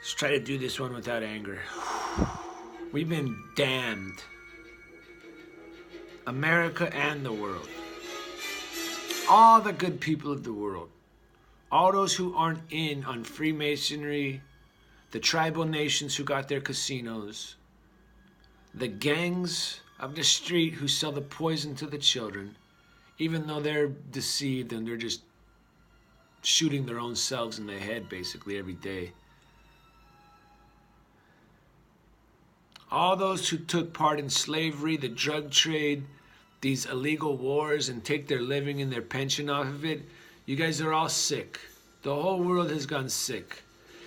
Let's try to do this one without anger. We've been damned. America and the world. All the good people of the world. All those who aren't in on Freemasonry. The tribal nations who got their casinos. The gangs of the street who sell the poison to the children. Even though they're deceived and they're just shooting their own selves in the head basically every day. All those who took part in slavery, the drug trade, these illegal wars, and take their living and their pension off of it, you guys are all sick. The whole world has gone sick.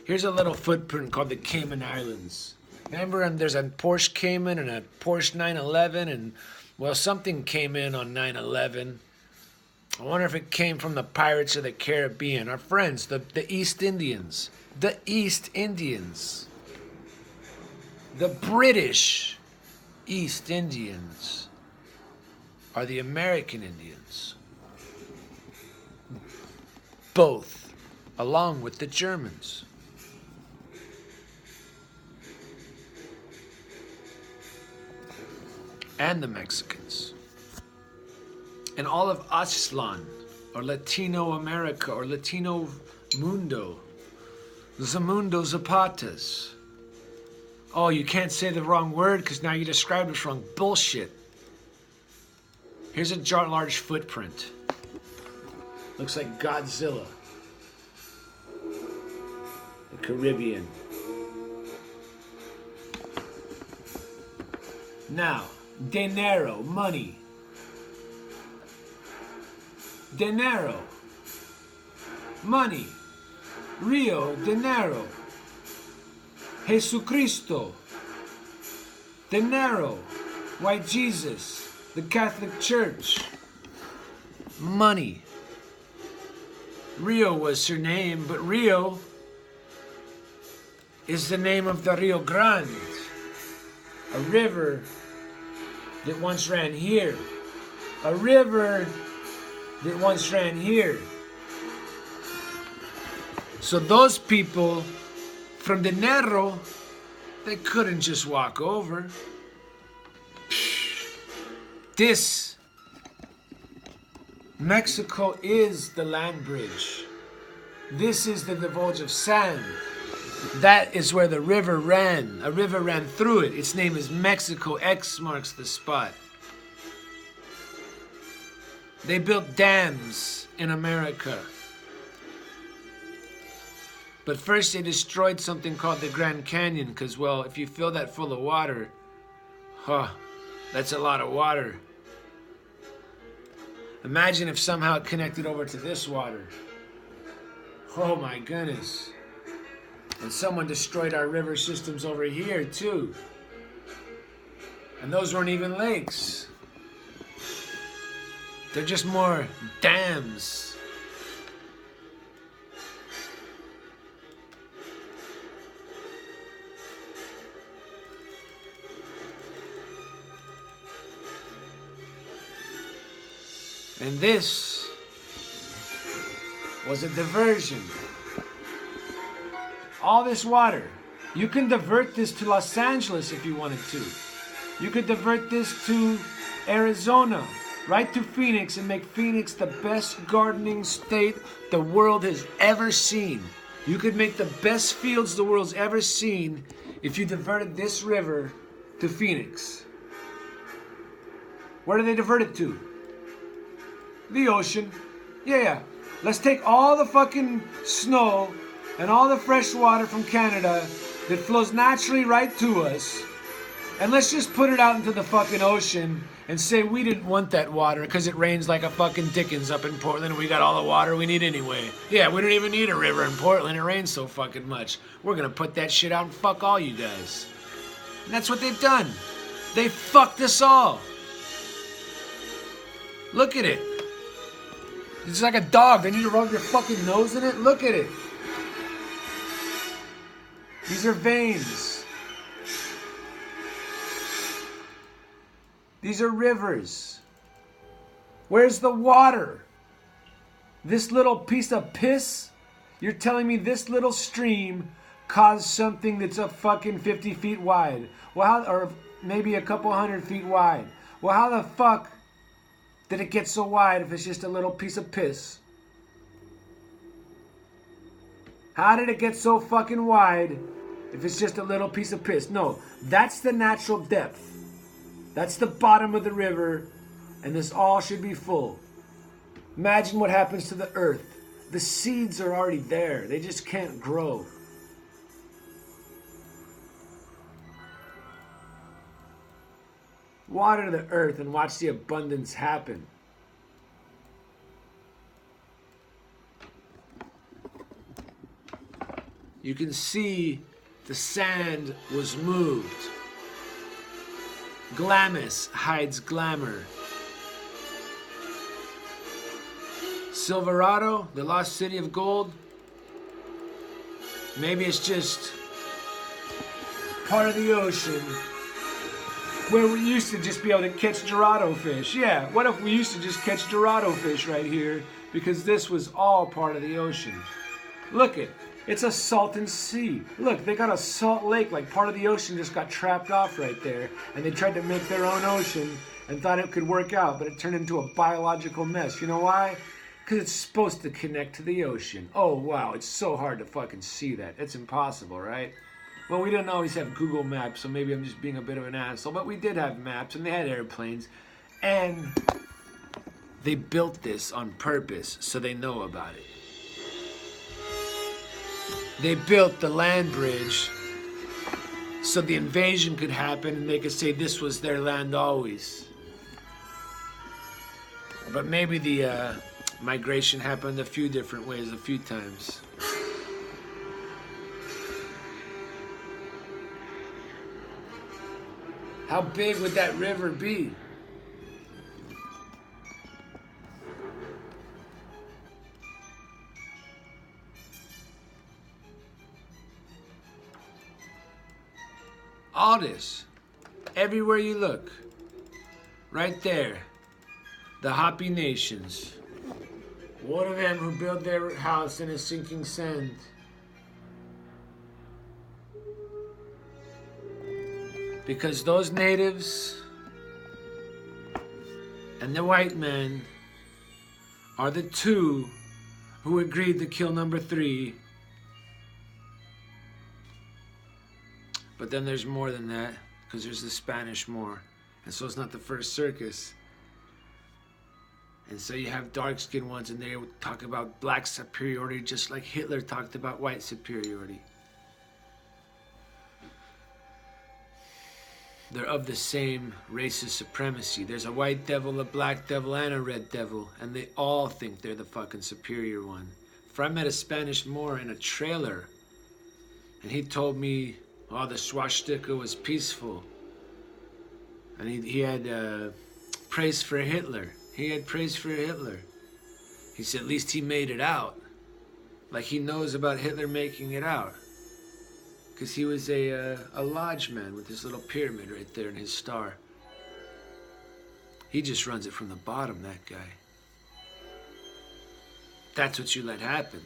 Here's a little footprint called the Cayman Islands. Remember, there's a Porsche Cayman and a Porsche 911, and, well, something came in on 9/11. I wonder if it came from the Pirates of the Caribbean, our friends, the East Indians. The East Indians. The British East Indians are the American Indians. Both, along with the Germans. And the Mexicans. And all of Aztlan, or Latino America, or Latino Mundo. Zamundo Zapatas. Oh, you can't say the wrong word because now you described us wrong. Bullshit. Here's a large footprint. Looks like Godzilla. The Caribbean. Now, dinero, money. Dinero. Money. Rio de Janeiro. Jesucristo. Dinero. White Jesus. The Catholic Church. Money. Rio was her name, but Rio is the name of the Rio Grande, a river that once ran here. A river that once ran here. So those people from Dinero, they couldn't just walk over. This Mexico is the land bridge. This is the divulge of sand. That is where the river ran. A river ran through it. Its name is Mexico. X marks the spot. They built dams in America. But first they destroyed something called the Grand Canyon because, well, if you fill that full of water, that's a lot of water. Imagine if somehow it connected over to this water. Oh my goodness. And someone destroyed our river systems over here too. And those weren't even lakes. They're just more dams. And this was a diversion. All this water. You can divert this to Los Angeles if you wanted to. You could divert this to Arizona, right to Phoenix, and make Phoenix the best gardening state the world has ever seen. You could make the best fields the world's ever seen if you diverted this river to Phoenix. Where do they divert it to? The ocean. Yeah. Let's take all the fucking snow and all the fresh water from Canada that flows naturally right to us, and let's just put it out into the fucking ocean and say we didn't want that water because it rains like a fucking Dickens up in Portland and we got all the water we need anyway. Yeah, we don't even need a river in Portland. It rains so fucking much. We're gonna put that shit out and fuck all you guys. And that's what they've done. They fucked us all. Look at it. It's like a dog. They need to rub your fucking nose in it. Look at it. These are veins. These are rivers. Where's the water? This little piece of piss? You're telling me this little stream cause something that's a fucking 50 feet wide? Well, how, or maybe a couple 100 feet wide. Well, how the fuck did it get so wide if it's just a little piece of piss? How did it get so fucking wide if it's just a little piece of piss? No, that's the natural depth. That's the bottom of the river, and this all should be full. Imagine what happens to the earth. The seeds are already there. They just can't grow. Water the earth and watch the abundance happen. You can see the sand was moved. Glamis hides glamour. Silverado, the lost city of gold. Maybe it's just part of the ocean where we used to just be able to catch Dorado fish. Yeah, what if we used to just catch Dorado fish right here because this was all part of the ocean? Look it. It's a salton sea. Look, they got a salt lake, like part of the ocean just got trapped off right there, and they tried to make their own ocean and thought it could work out, but it turned into a biological mess. You know why? Because it's supposed to connect to the ocean. Oh, wow, it's so hard to fucking see that. It's impossible, right? Well, we didn't always have Google Maps, so maybe I'm just being a bit of an asshole, but we did have maps, and they had airplanes, and they built this on purpose so they know about it. They built the land bridge so the invasion could happen and they could say this was their land always. But maybe the migration happened a few different ways, a few times. How big would that river be? All this, everywhere you look, right there, the Hopi nations. One of them who built their house in a sinking sand. Because those natives and the white man are the two who agreed to kill number 3. But then there's more than that, because there's the Spanish more. And so it's not the first circus. And so you have dark-skinned ones, and they talk about black superiority, just like Hitler talked about white superiority. They're of the same racist supremacy. There's a white devil, a black devil, and a red devil, and they all think they're the fucking superior one. For I met a Spanish Moor in a trailer, and he told me, oh, the swastika was peaceful. And he had praise for Hitler. He had praise for Hitler. He said at least he made it out. Like he knows about Hitler making it out. Because he was a lodge man with this little pyramid right there in his star. He just runs it from the bottom, that guy. That's what you let happen.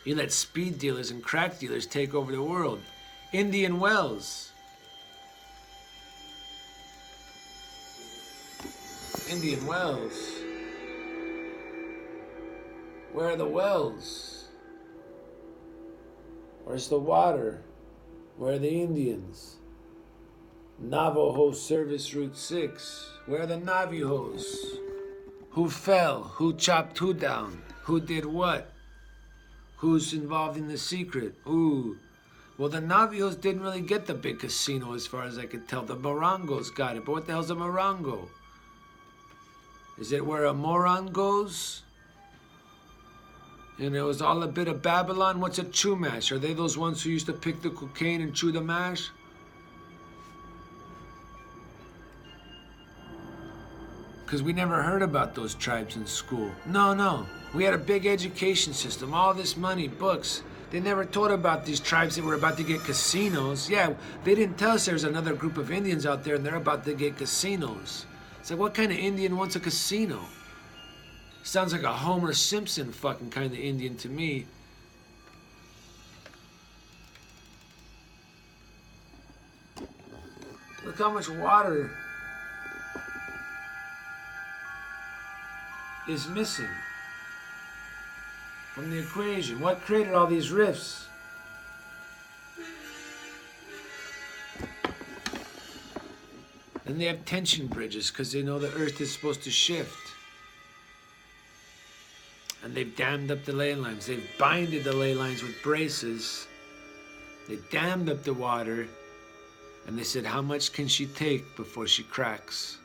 You let speed dealers and crack dealers take over the world. Indian wells. Indian wells. Where are the wells? Where's the water? Where are the Indians? Navajo Service Route 6. Where are the Navajos? Who fell? Who chopped who down? Who did what? Who's involved in the secret? Ooh. Well, the Navajos didn't really get the big casino as far as I could tell. The Morongos got it. But what the hell's a Morongo? Is it where a moron goes? And it was all a bit of Babylon? What's a chumash? Are they those ones who used to pick the cocaine and chew the mash? Because we never heard about those tribes in school. No. We had a big education system, all this money, books. They never taught about these tribes that were about to get casinos. Yeah, they didn't tell us there's another group of Indians out there and they're about to get casinos. It's like, what kind of Indian wants a casino? Sounds like a Homer Simpson fucking kind of Indian to me. Look how much water is missing from the equation. What created all these rifts? And they have tension bridges because they know the earth is supposed to shift. And they've dammed up the ley lines. They've binded the ley lines with braces. They dammed up the water. And they said, how much can she take before she cracks?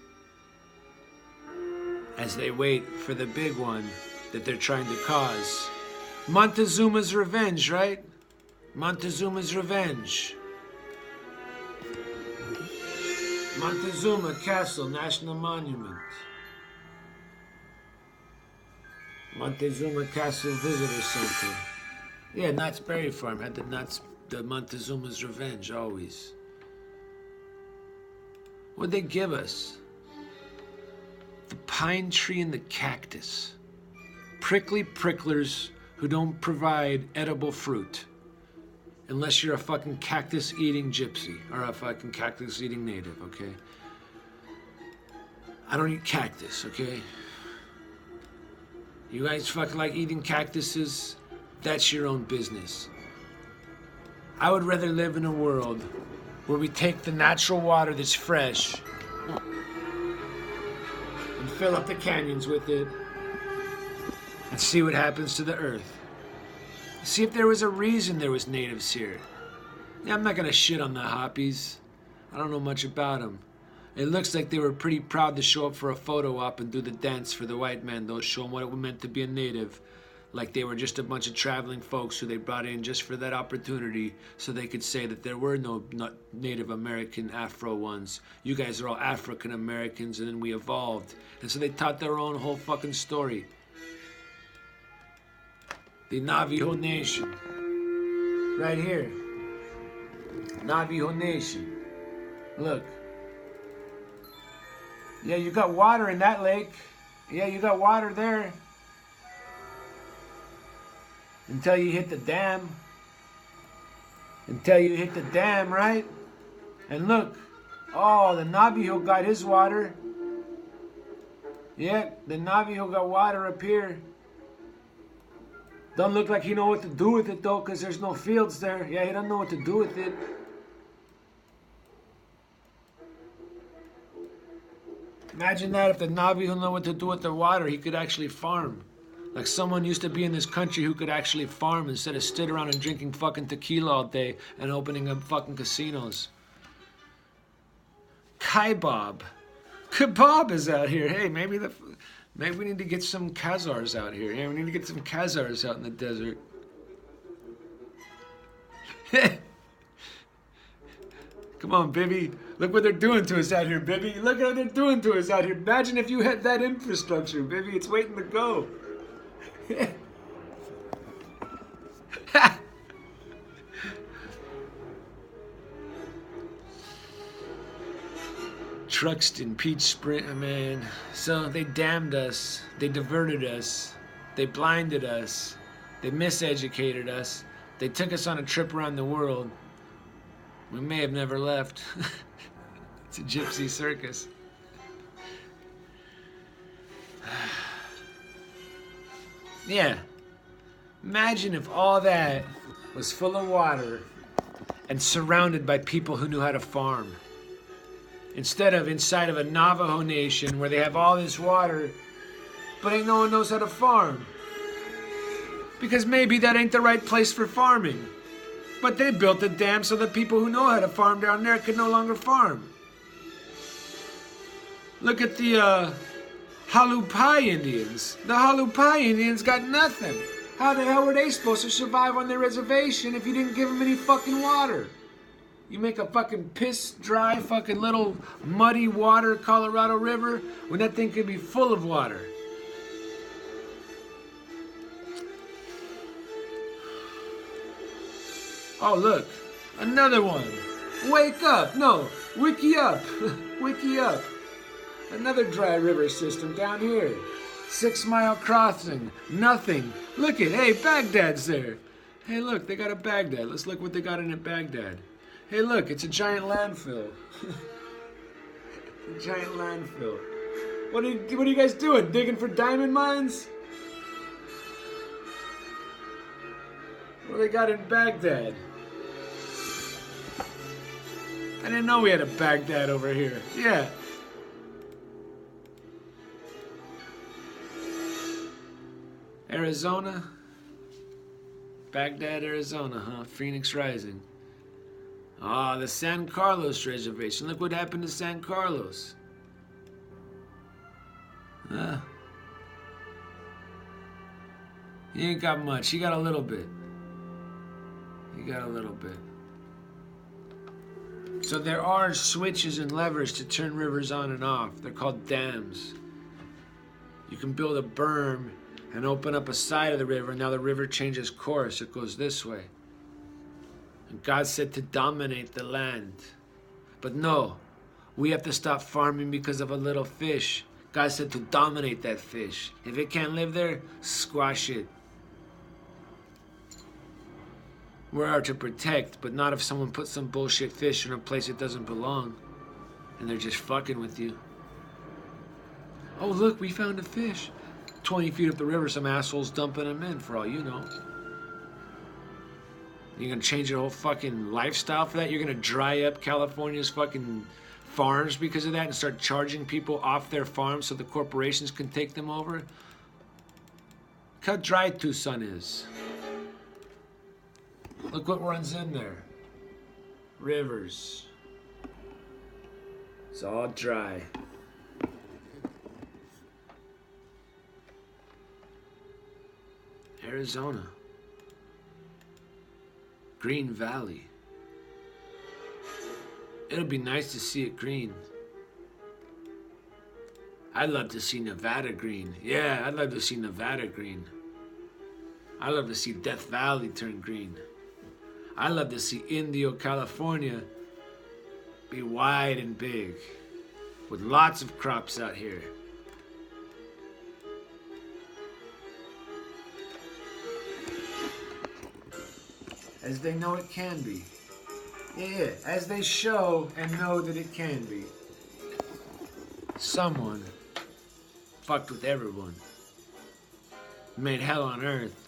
As they wait for the big one that they're trying to cause. Montezuma's revenge, right? Montezuma's revenge. Montezuma Castle, National Monument. Montezuma Castle Visitor Center. Yeah, Knott's Berry Farm had the Montezuma's revenge always. What'd they give us? The pine tree and the cactus. Prickly pricklers who don't provide edible fruit. Unless you're a fucking cactus-eating gypsy or a fucking cactus-eating native, okay? I don't eat cactus, okay? You guys fucking like eating cactuses? That's your own business. I would rather live in a world where we take the natural water that's fresh and fill up the canyons with it and see what happens to the earth. See if there was a reason there was natives here. Yeah, I'm not gonna shit on the Hoppies. I don't know much about them. It looks like they were pretty proud to show up for a photo op and do the dance for the white man, though, show them what it meant to be a native. Like they were just a bunch of traveling folks who they brought in just for that opportunity so they could say that there were no Native American Afro ones. You guys are all African Americans and then we evolved. And so they taught their own whole fucking story. The Navajo Nation. Right here. Navajo Nation. Look. Yeah, you got water in that lake. Yeah, you got water there. Until you hit the dam. Until you hit the dam, right? And look. Oh, the Navajo got his water. Yeah, the Navajo got water up here. Don't look like he know what to do with it though, because there's no fields there. Yeah, he don't know what to do with it. Imagine that if the Navajo know what to do with their water, he could actually farm. Like someone used to be in this country who could actually farm instead of sit around and drinking fucking tequila all day and opening up fucking casinos. Kebab. Kebab is out here. Hey, maybe we need to get some Khazars out here. Yeah, we need to get some Khazars out in the desert. Come on, Bibby. Look what they're doing to us out here, Bibby. Look what they're doing to us out here. Imagine if you had that infrastructure, Bibby. It's waiting to go. Truxton, Peach Spring, man. So they damned us. They diverted us. They blinded us. They miseducated us. They took us on a trip around the world. We may have never left. It's a gypsy circus. Yeah. Imagine if all that was full of water and surrounded by people who knew how to farm. Instead of inside of a Navajo nation where they have all this water, but ain't no one knows how to farm. Because maybe that ain't the right place for farming. But they built a dam so that people who know how to farm down there could no longer farm. Look at the Halupai Indians. The Halupai Indians got nothing. How the hell were they supposed to survive on their reservation if you didn't give them any fucking water? You make a fucking piss dry fucking little muddy water Colorado River when that thing could be full of water. Oh look, another one. Wake up, no, wiki up, wiki up. Another dry river system down here. 6 Mile Crossing, nothing. Look it, hey, Baghdad's there. Hey look, they got a Baghdad. Let's look what they got in at Baghdad. Hey look, it's a giant landfill. A giant landfill. What are you guys doing? Digging for diamond mines? What do they got in Baghdad? I didn't know we had a Baghdad over here. Yeah. Arizona? Baghdad, Arizona, huh? Phoenix Rising. Ah, the San Carlos Reservation. Look what happened to San Carlos. Huh? He ain't got much. He got a little bit. He got a little bit. So there are switches and levers to turn rivers on and off. They're called dams. You can build a berm and open up a side of the river, and now the river changes course. It goes this way. And God said to dominate the land. But no, we have to stop farming because of a little fish. God said to dominate that fish. If it can't live there, squash it. We are to protect, but not if someone puts some bullshit fish in a place it doesn't belong. And they're just fucking with you. Oh, look, we found a fish. 20 feet up the river, some asshole's dumping them in, for all you know. You're gonna change your whole fucking lifestyle for that? You're gonna dry up California's fucking farms because of that and start charging people off their farms so the corporations can take them over? Look how dry Tucson is. Look what runs in there. Rivers. It's all dry. Arizona. Green Valley. It'll be nice to see it green. I'd love to see Nevada green. Yeah, I'd love to see Nevada green. I'd love to see Death Valley turn green. I'd love to see Indio, California be wide and big with lots of crops out here. As they know it can be. Yeah, as they show and know that it can be. Someone fucked with everyone, made hell on earth,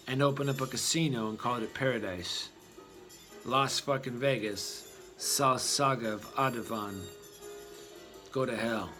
and opened up a casino and called it paradise. Las fucking Vegas, South Saga of Adavan. Go to hell.